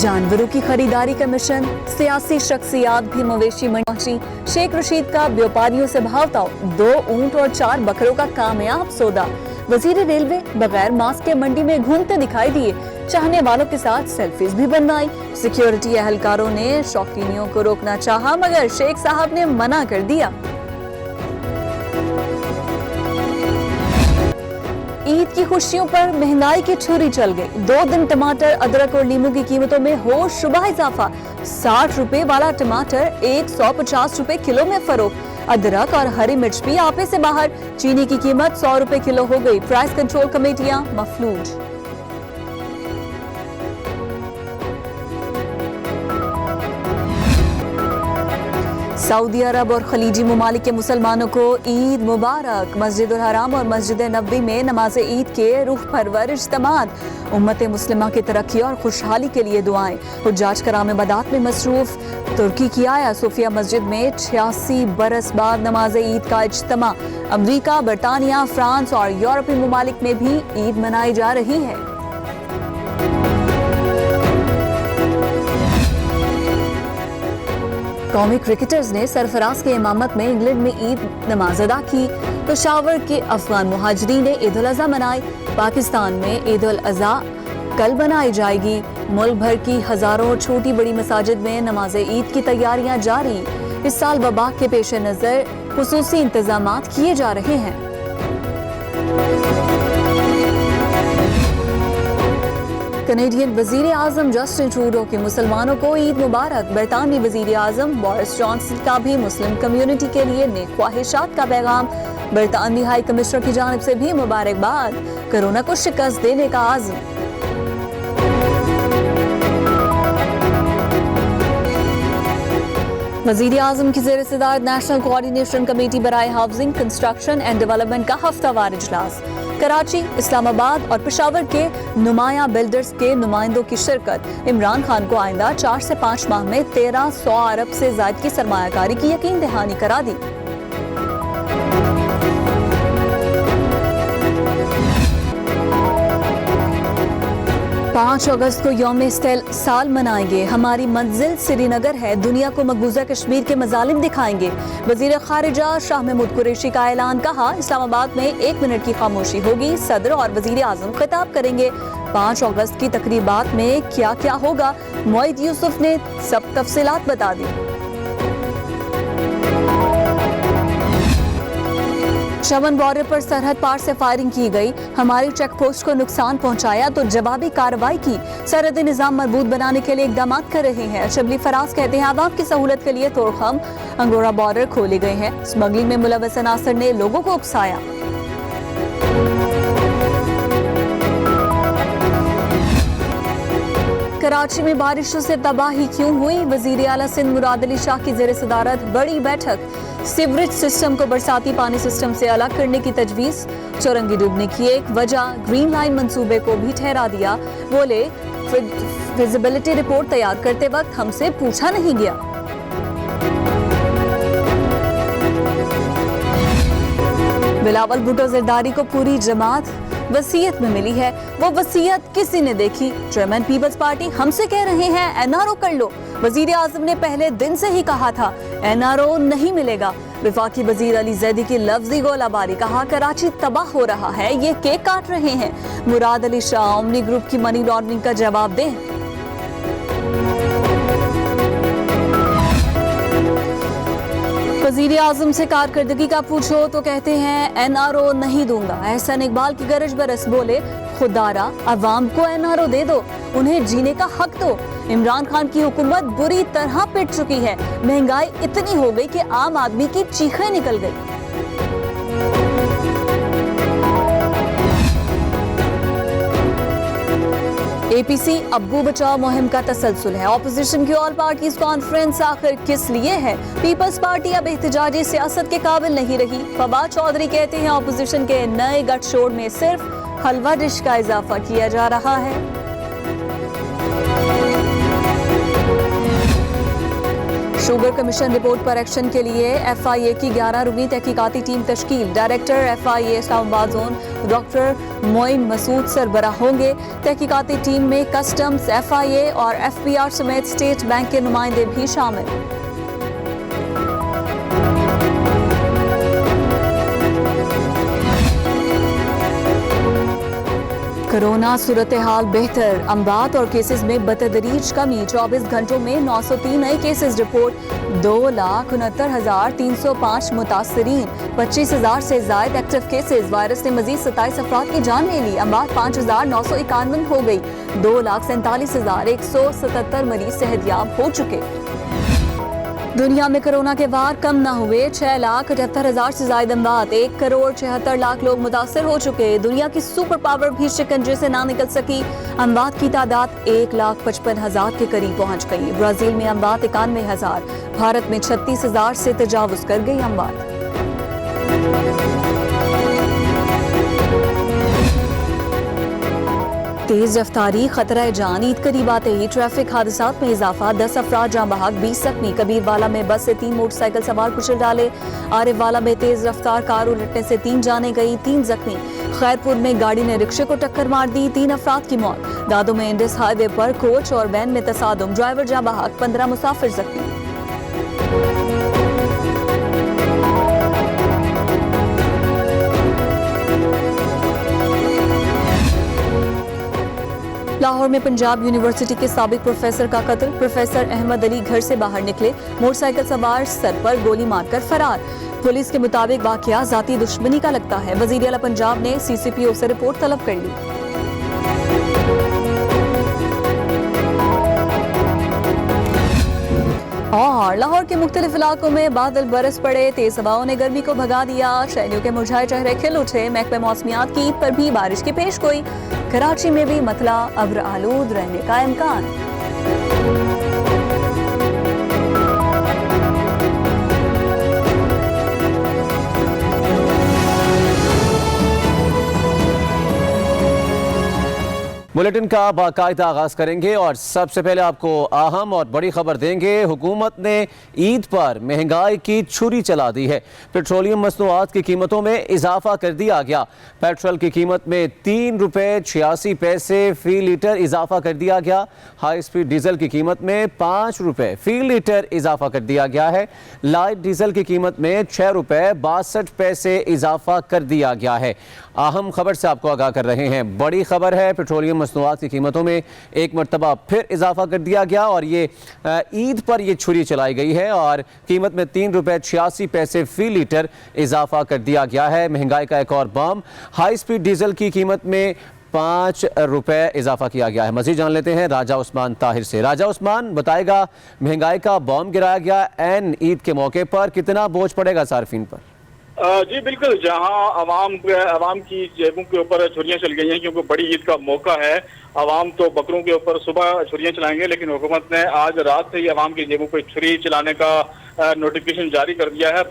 जानवरों की खरीदारी का मिशन, सियासी शख्सियात भी मवेशी मंडी पहुंची। शेख रशीद का व्यापारियों से भावताव, 2 ऊंट और 4 बकरों का कामयाब सौदा। वजीर रेलवे बगैर मास्क के मंडी में घूमते दिखाई दिए, चाहने वालों के साथ सेल्फीज भी बनवाई। सिक्योरिटी एहलकारों ने शौकीनियों को रोकना चाहा, मगर शेख साहब ने मना कर दिया। ईद की खुशियों पर महंगाई की छुरी चल गई। 2 दिन टमाटर, अदरक और नींबू की कीमतों में हो शुबह इजाफा। 60 रुपए वाला टमाटर 150 रुपए किलो में फरोख्त। अदरक और हरी मिर्च भी आपे से बाहर। चीनी की कीमत 100 रुपए किलो हो गई। प्राइस कंट्रोल कमेटियां मफलूज। सऊदी अरब और खलीजी ममालिक के मुसलमानों को ईद मुबारक। मस्जिदुल हराम और मस्जिद नबवी में नमाज ईद के रूह परवर इज्तिमात। उम्मत मुस्लिमा की तरक्की और खुशहाली के लिए दुआएं। हुज्जाज कराम इबादत में मसरूफ। तुर्की की आया सोफिया मस्जिद में 86 बरस बाद नमाज ईद का इज्तिमा। अमरीका, बरतानिया, फ्रांस और यूरोपीय ममालिक में भी ईद मनाई जा रही है। कौमी क्रिकेटर्स ने सरफराज के इमामत में इंग्लैंड में ईद नमाज अदा की। पेशावर के अफगान मुहाजिरीन ने ईद उल अज़हा मनाई। पाकिस्तान में ईद उल अज़हा कल मनाई जाएगी। मुल्क भर की हजारों छोटी बड़ी मसाजिद में नमाज ईद की तैयारियां जारी। इस साल वबा के पेश नजर खुसूसी इंतजामात किए जा रहे हैं। कनेडियन वजीर आजम जस्टिन ट्रूडो की मुसलमानों को ईद मुबारक। बरतानवी वजीर आजम बोरिस जॉनसन का भी मुस्लिम कम्युनिटी के लिए नेक ख्वाहिशात का पैगाम। बरतानवी हाई कमिश्नर की जानिब से भी मुबारकबाद। कोरोना को शिकस्त देने का आज़म। वजीर आजम की ज़ेर सदारत नेशनल कोऑर्डिनेशन कमेटी बराए हाउसिंग, कंस्ट्रक्शन एंड डेवलपमेंट का हफ्तावार इजलास। कराची, इस्लामाबाद और पेशावर के नुमाया बिल्डर्स के नुमाइंदों की शिरकत। इमरान खान को आइंदा 4 से 5 माह में 1300 अरब से ज्यादा की सरमायाकारी की यकीन दहानी करा दी। 5 अगस्त को यौम साल मनाएंगे। हमारी मंजिल श्रीनगर है, दुनिया को मकबूजा कश्मीर के मजालिम दिखाएंगे। वजीर खारिजा शाह महमूद कुरैशी का ऐलान। कहा, इस्लामाबाद में 1 मिनट की खामोशी होगी, सदर और वजीर आजम खिताब करेंगे। 5 अगस्त की तकरीबात में क्या क्या होगा, मोइद यूसुफ ने सब तफसीलात बता दी। चमन बॉर्डर पर सरहद पार से फायरिंग की गई। हमारी चेक पोस्ट को नुकसान पहुंचाया तो जवाबी कार्रवाई की। सरहदी निजाम मजबूत बनाने के लिए इकदाम कर रहे हैं। शबली फराज कहते हैं, आवाम की सहूलत के लिए तोड़खम अंगोरा बॉर्डर खोले गए हैं। स्मगलिंग में मुलव्वस अनासर ने लोगों को उकसाया। कराची में बारिशों से तबाही क्यों हुई, वजीर आला सिंध मुराद अली शाह की ज़ेर सदारत बड़ी बैठक। सीवरेज सिस्टम को बरसाती पानी सिस्टम से अलग करने की तजवीज़। चौरंगी डूबने की एक वजह ग्रीन लाइन मंसूबे को भी ठहरा दिया। बोले, फिजिबिलिटी रिपोर्ट तैयार करते वक्त हमसे पूछा नहीं गया। बिलावल भुट्टो जरदारी को पूरी जमात वसीयत में मिली है। वो वसीयत किसी ने देखी? चेयरमैन पीपल्स पार्टी हमसे कह रहे हैं एनआरओ कर लो। वजीर आजम ने पहले दिन से ही कहा था एनआरओ नहीं मिलेगा। वफाकी वजीर अली जैदी की लफ्जी गोलाबारी। कहा, कराची तबाह हो रहा है, ये केक काट रहे हैं। मुराद अली शाह ओमनी ग्रुप की मनी लॉन्ड्रिंग का जवाब दें। वजीर आजम से कारकर्दगी का पूछो तो कहते हैं एनआरओ नहीं दूंगा। एहसन इकबाल की गरज बरस। बोले, खुदारा अवाम को एनआरओ दे दो, उन्हें जीने का हक दो। इमरान खान की हुकूमत बुरी तरह पिट चुकी है। महंगाई इतनी हो गई कि आम आदमी की चीखें निकल गई। एपीसी अब्बू बचाओ मुहिम का तसलसल है। ऑपोजिशन की ऑल पार्टीज कॉन्फ्रेंस आखिर किस लिए है? पीपल्स पार्टी अब एहतजाजी सियासत के काबिल नहीं रही। फवाद चौधरी कहते हैं, ऑपोजिशन के नए गठजोड़ में सिर्फ हलवा डिश का इजाफा किया जा रहा है। शुगर कमीशन रिपोर्ट पर एक्शन के लिए FIA की 11 रुकनी तहकीकाती टीम तश्कील। Director FIA Islamabad zone doctor Moin Masood सरबराह होंगे। तहकीकाती टीम में कस्टम्स, FIA और FBR समेत स्टेट बैंक के नुमाइंदे भी शामिल। कोरोना सूरत हाल बेहतर, अमवात और केसेस में बतदरीज कमी। 24 घंटों में 903 नए केसेस रिपोर्ट। 2,69,305 मुतासरीन, 25,000 से ज्यादा एक्टिव केसेस। वायरस ने मजीद 27 अफराद की जान ले ली। अमवात 5,951 हो गई। 2,47,177 मरीज सेहतयाब हो चुके। दुनिया में कोरोना के वार कम न हुए। 6,78,000 से ज्यादा अमवात। 1,76,00,000 लोग मुतासर हो चुके। दुनिया की सुपर पावर भी शिकंजे से ना निकल सकी। अमवात की तादाद 1,55,000 के करीब पहुंच गई। ब्राजील में अमवात 91,000। भारत में 36,000 से तजावुज कर गई अमवात। तेज रफ्तारी खतरा जान। ईद करीब आते ही ट्रैफिक हादसात में इजाफा। 10 अफराद जाँ बहक, 20 जख्मी। कबीरवाला में बस से 3 मोटरसाइकिल सवार कुचल डाले। आरिफवाला में तेज रफ्तार कार उलटने से 3 जाने गई, 3 जख्मी। खैरपुर में गाड़ी ने रिक्शे को टक्कर मार दी, 3 अफराद की मौत। दादो में इंडस हाईवे पर कोच और वैन में तसादुम, ड्राइवर जाँ बहक, 15 मुसाफिर जख्मी। लाहौर में पंजाब यूनिवर्सिटी के साबिक प्रोफेसर का कत्ल। प्रोफेसर अहमद अली घर से बाहर निकले, मोटरसाइकिल सवार सर पर गोली मारकर फरार। पुलिस के मुताबिक वाकया जाती दुश्मनी का लगता है। वजीर आला पंजाब ने CCPO से रिपोर्ट तलब कर ली। और लाहौर के मुख्तलिफ इलाकों में बादल बरस पड़े। तेज हवाओं ने गर्मी को भगा दिया। शहरियों के मुरझाए चेहरे खिल उठे। महकमे मौसमियात की ईद पर भी बारिश की पेश गोई। कराची में भी मतला अब्र आलूद रहने का इम्कान। बुलेटिन का बाकायदा आगाज करेंगे और सबसे पहले आपको अहम और बड़ी खबर देंगे। हुकूमत ने ईद पर महंगाई की छुरी चला दी है। पेट्रोलियम मसनूआत की कीमतों में इजाफा कर दिया गया। पेट्रोल की कीमत में 3 रुपये 86 पैसे फी लीटर इजाफा कर दिया गया। हाई स्पीड डीजल की कीमत में 5 रुपये फी लीटर इजाफा कर दिया गया है। लाइट डीजल की कीमत में 6 रुपये 62 पैसे इजाफा कर दिया गया है। अहम खबर से आपको आगाह कर रहे हैं। बड़ी खबर है, पेट्रोलियम मसनूआत की कीमतों में एक मरतबा फिर इजाफा कर दिया गया और ये ईद पर ये छुरी चलाई गई है और कीमत में 3 रुपये 86 पैसे फी लीटर इजाफा कर दिया गया है। महंगाई का एक और बम। हाई स्पीड डीजल की कीमत में 5 रुपये इजाफा किया गया है। मजीद जान लेते हैं राजा उस्मान ताहिर से। राजा उस्मान, बताएगा महंगाई का बम गिराया गया एन ईद के मौके पर, कितना बोझ पड़ेगा सार्फिन पर? जी बिल्कुल, जहां अवाम की जेबों के ऊपर छुरियां चल गई हैं क्योंकि बड़ी ईद का मौका है। अवाम तो बकरों के ऊपर सुबह छुरियां चलाएंगे, लेकिन हुकूमत ने आज रात से ही अवाम की जेबों पर छुरी चलाने का नोटिफिकेशन जारी कर दिया है।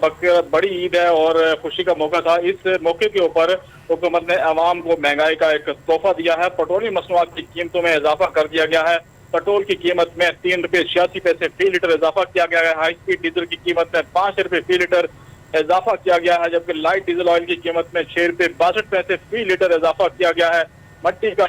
बड़ी ईद है और खुशी का मौका था। इस मौके के ऊपर हुकूमत ने अवाम को महंगाई का एक तोहफा दिया है। पेट्रोलियम मसनूआत की कीमतों में इजाफा कर दिया गया है। पेट्रोल की कीमत में 3 रुपये 86 पैसे फी लीटर इजाफा किया गया है। हाई स्पीड डीजल की कीमत में 5 रुपये फी लीटर इजाफा किया गया है, जबकि लाइट डीजल ऑयल की कीमत में 6 रुपये 62 पैसे फी लीटर इजाफा किया गया है। मट्टी का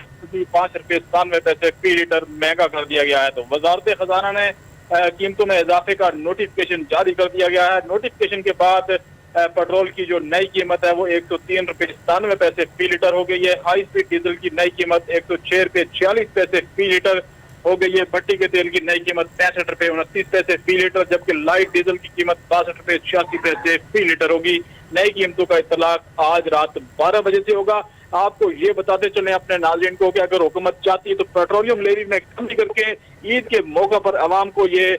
5 रुपये 97 पैसे फी लीटर महंगा कर दिया गया है। तो वजारत खजाना ने कीमतों में इजाफे का नोटिफिकेशन जारी कर दिया गया है। नोटिफिकेशन के बाद पेट्रोल की जो नई कीमत है वो 103 रुपये 97 पैसे फी लीटर हो गई है। हाई स्पीड डीजल की नई कीमत 106 रुपये 46 पैसे फी लीटर हो गई है। भट्टी के तेल की नई कीमत 65 रुपये 29 पैसे फी लीटर, जबकि लाइट डीजल की कीमत 62 रुपये 86 पैसे फी लीटर होगी। नई कीमतों का इतलाक आज रात 12 बजे से होगा। आपको ये बताते चले अपने नाज़रीन को कि अगर हुकूमत चाहती है तो पेट्रोलियम लेवी में कमी करके ईद के मौके पर अवाम को ये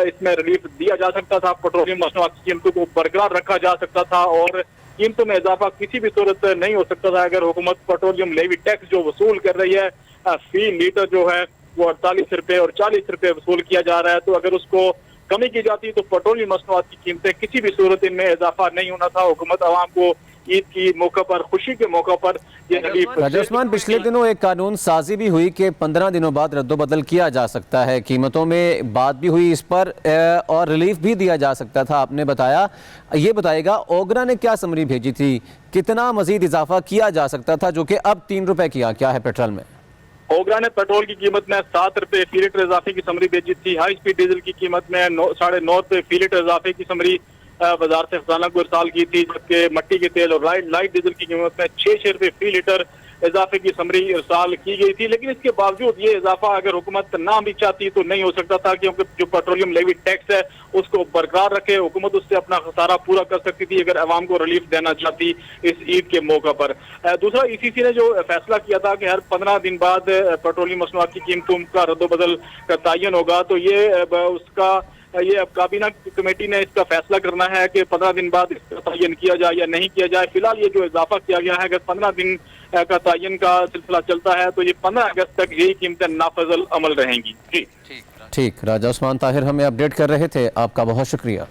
इसमें रिलीफ दिया जा सकता था। पेट्रोलियम मसनूआत की कीमतों को बरकरार रखा जा सकता था और कीमतों में इजाफा किसी भी सूरत नहीं हो सकता था अगर हुकूमत पेट्रोलियम लेवी टैक्स जो वसूल कर रही है फी लीटर जो है वो 48 रुपये और 40 रुपये वसूल किया जा रहा है। तो अगर उसको कमी की जाती तो पेट्रोलियम मसनूआत की कीमतें किसी भी सूरत इनमें इजाफा नहीं होना था। हुकूमत आवाम को ईद की मौका पर, खुशी के मौका पर ये रिलीफ। राजस्थान पिछले दिनों एक कानून साजी भी हुई कि 15 दिनों बाद रद्दोबदल किया जा सकता है, कीमतों में बात भी हुई इस पर और रिलीफ भी दिया जा सकता था, आपने बताया। ये बताएगा ओगरा ने क्या समरी भेजी थी, कितना मजीद इजाफा किया जा सकता था जो कि अब 3 रुपए किया क्या है पेट्रोल में? ओगरा ने पेट्रोल की कीमत में 7 रुपए फी लीटर इजाफे की समरी भेजी थी। हाई स्पीड डीजल की कीमत में 9.5 रुपए फी लीटर इजाफे की समरी वजारत खजाना को इरसाल की थी, जबकि मट्टी के तेल और लाइट डीजल की कीमत में 6 रुपए फी लीटर इजाफे की समरी इरसाल की गई थी। लेकिन इसके बावजूद ये इजाफा अगर हुकूमत ना भी चाहती तो नहीं हो सकता था, क्योंकि जो पेट्रोलियम लेवी टैक्स है उसको बरकरार रखे, हुकूमत उससे अपना खसारा पूरा कर सकती थी अगर अवाम को रिलीफ देना चाहती इस ईद के मौका पर। दूसरा, ईसीसी ने जो फैसला किया था कि हर 15 दिन बाद पेट्रोलियम मसनूआत की कीमतों का रद्दोबदल का तयन होगा, तो ये अब काबीना कमेटी ने इसका फैसला करना है कि 15 दिन बाद इसका तयन किया जाए या नहीं किया जाए। फिलहाल ये जो इजाफा किया गया है, अगर 15 दिन का तयन का सिलसिला चलता है तो ये 15 अगस्त तक यही कीमतें नाफजल अमल रहेंगी। जी ठीक, राजा उस्मान ताहिर हमें अपडेट कर रहे थे, आपका बहुत शुक्रिया।